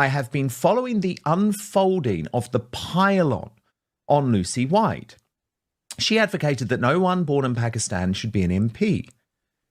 I have been following the unfolding of the pile-on Lucy White. She advocated that no one born in Pakistan should be an MP.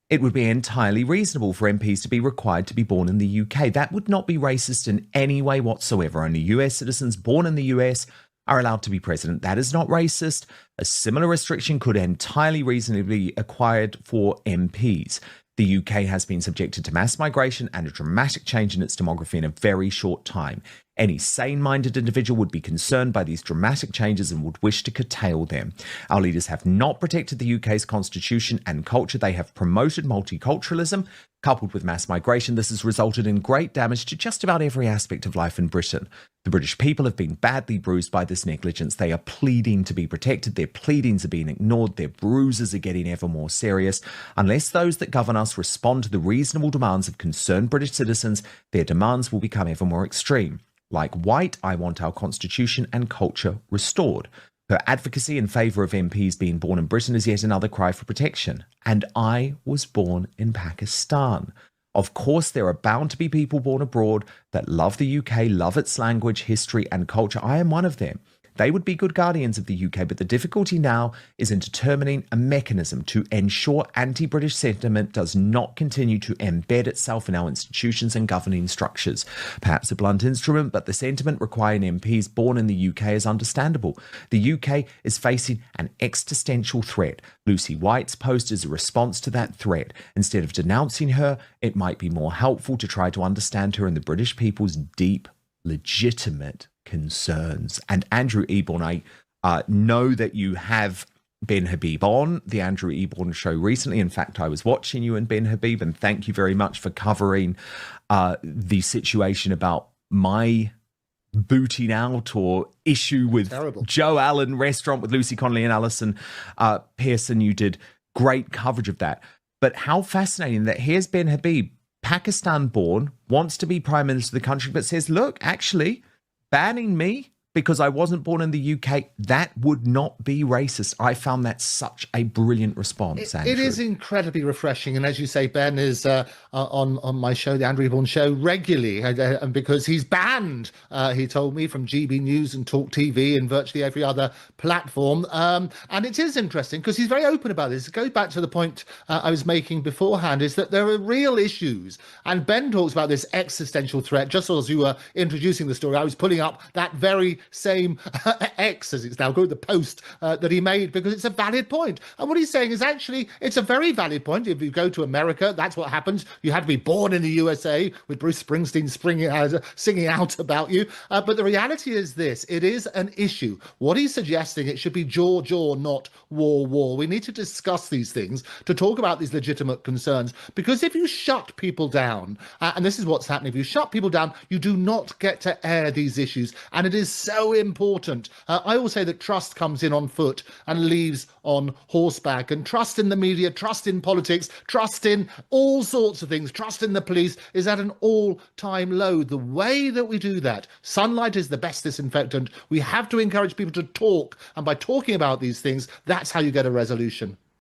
It would be entirely reasonable for MPs to be required to be born in the UK. That would not be racist in any way whatsoever. Only US citizens born in the US are allowed to be president. That is not racist. A similar restriction could entirely reasonably be acquired for MPs. The UK has been subjected to mass migration and a dramatic change in its demography in a very short time. Any sane-minded individual would be concerned by these dramatic changes and would wish to curtail them. Our leaders have not protected the UK's constitution and culture. They have promoted multiculturalism. Coupled with mass migration, this has resulted in great damage to just about every aspect of life in Britain. The British people have been badly bruised by this negligence. They are pleading to be protected. Their pleadings are being ignored. Their bruises are getting ever more serious. Unless those that govern us respond to the reasonable demands of concerned British citizens, their demands will become ever more extreme. Like White, I want our constitution and culture restored. Her advocacy in favour of MPs being born in Britain is yet another cry for protection. And I was born in Pakistan. Of course, there are bound to be people born abroad that love the UK, love its language, history and culture. I am one of them. They would be good guardians of the UK, but the difficulty now is in determining a mechanism to ensure anti-British sentiment does not continue to embed itself in our institutions and governing structures. Perhaps a blunt instrument, but the sentiment requiring MPs born in the UK is understandable. The UK is facing an existential threat. Lucy White's post is a response to that threat. Instead of denouncing her, it might be more helpful to try to understand her and the British people's deep, legitimate concerns. And Andrew Eborn, I know that you have Ben Habib on the Andrew Eborn show recently. In fact, I was watching you and Ben Habib, and thank you very much for covering the situation about my booting out or issue with Joe Allen restaurant with Lucy Connolly and Alison Pearson. You did great coverage of that. But how fascinating that here's Ben Habib, Pakistan born, wants to be prime minister of the country, but says, look, actually, banning me because I wasn't born in the UK, that would not be racist. I found that such a brilliant response, Andrew. It is incredibly refreshing. And as you say, Ben is on my show, the Andrew Eborn show, regularly, and because he's banned, he told me, from GB News and Talk TV and virtually every other platform. And it is interesting because he's very open about this. It goes back to the point I was making beforehand, is that there are real issues. And Ben talks about this existential threat. Just as you were introducing the story, I was pulling up that very same X, as it's now called, the post that he made, because it's a valid point. And what he's saying is actually it's a very valid point. If you go to America, that's what happens. You had to be born in the USA with Bruce Springsteen singing out about you. But the reality is this: it is an issue. What he's suggesting, it should be jaw, not war. We need to discuss these things, to talk about these legitimate concerns, because if you shut people down, and this is what's happening, if you shut people down, you do not get to air these issues. And it is so important. I always say that trust comes in on foot and leaves on horseback. And trust in the media, trust in politics, trust in all sorts of things, trust in the police is at an all-time low. The way that we do that, sunlight is the best disinfectant. We have to encourage people to talk. And by talking about these things, that's how you get a resolution.